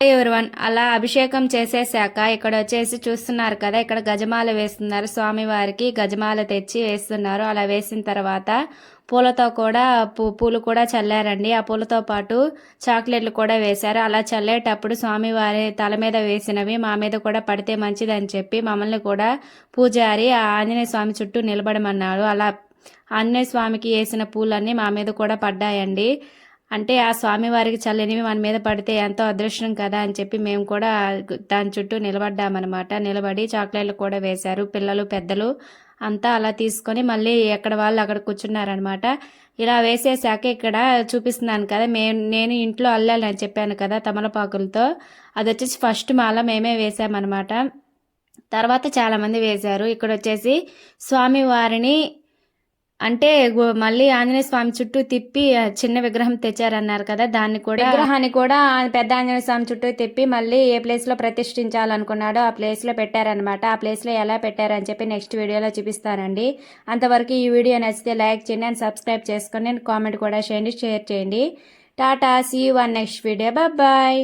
Everyone అలా అభిషేకం చేసేసాక ఇక్కడ వచ్చేసి చూస్తున్నారు కదా, ఇక్కడ గజమాల వేస్తున్నారు స్వామివారికి. గజమాల తెచ్చి వేస్తున్నారు. అలా వేసిన తర్వాత పూలతో కూడా పూలు కూడా చల్లారండి. ఆ పూలతో పాటు చాక్లెట్లు కూడా వేశారు. అలా చల్లేటప్పుడు స్వామివారి తల మీద వేసినవి మా మీద కూడా పడితే మంచిదని చెప్పి మమ్మల్ని కూడా పూజారి ఆ ఆంజనేయ స్వామి చుట్టూ నిలబడమన్నాడు. అలా ఆంజనేయ స్వామికి వేసిన పూలన్నీ మా మీద కూడా పడ్డాయండి. అంటే ఆ స్వామివారికి చల్లనివి మన మీద పడితే ఎంతో అదృష్టం కదా అని చెప్పి మేము కూడా దాని చుట్టూ నిలబడ్డామన్నమాట. నిలబడి చాక్లెట్లు కూడా వేశారు. పిల్లలు పెద్దలు అంతా అలా తీసుకొని మళ్ళీ ఎక్కడ వాళ్ళు అక్కడ కూర్చున్నారనమాట. ఇలా వేసేసాక ఇక్కడ చూపిస్తున్నాను కదా, నేను ఇంట్లో అల్లాలని చెప్పాను కదా తమలపాకులతో, అది వచ్చేసి ఫస్ట్ మాల మేమే వేసామన్నమాట. తర్వాత చాలామంది వేశారు. ఇక్కడ వచ్చేసి స్వామివారిని అంటే మళ్ళీ ఆంజనేయ స్వామి చుట్టూ తిప్పి చిన్న విగ్రహం తెచ్చారన్నారు కదా, దాన్ని కూడా విగ్రహాన్ని కూడా పెద్ద ఆంజనేయ స్వామి చుట్టూ తిప్పి మళ్ళీ ఏ ప్లేస్ లో ప్రతిష్ఠించాలనుకున్నాడో ఆ ప్లేస్ లో పెట్టారనమాట. ఆ ప్లేస్ లో ఎలా పెట్టారని చెప్పి నెక్స్ట్ వీడియోలో చూపిస్తానండి. అంతవరకు ఈ వీడియో నచ్చితే లైక్ చేయండి అండ్ సబ్స్క్రైబ్ చేసుకొని కామెంట్ కూడా చేయండి, షేర్ చేయండి. Tata, see you in next video, bye.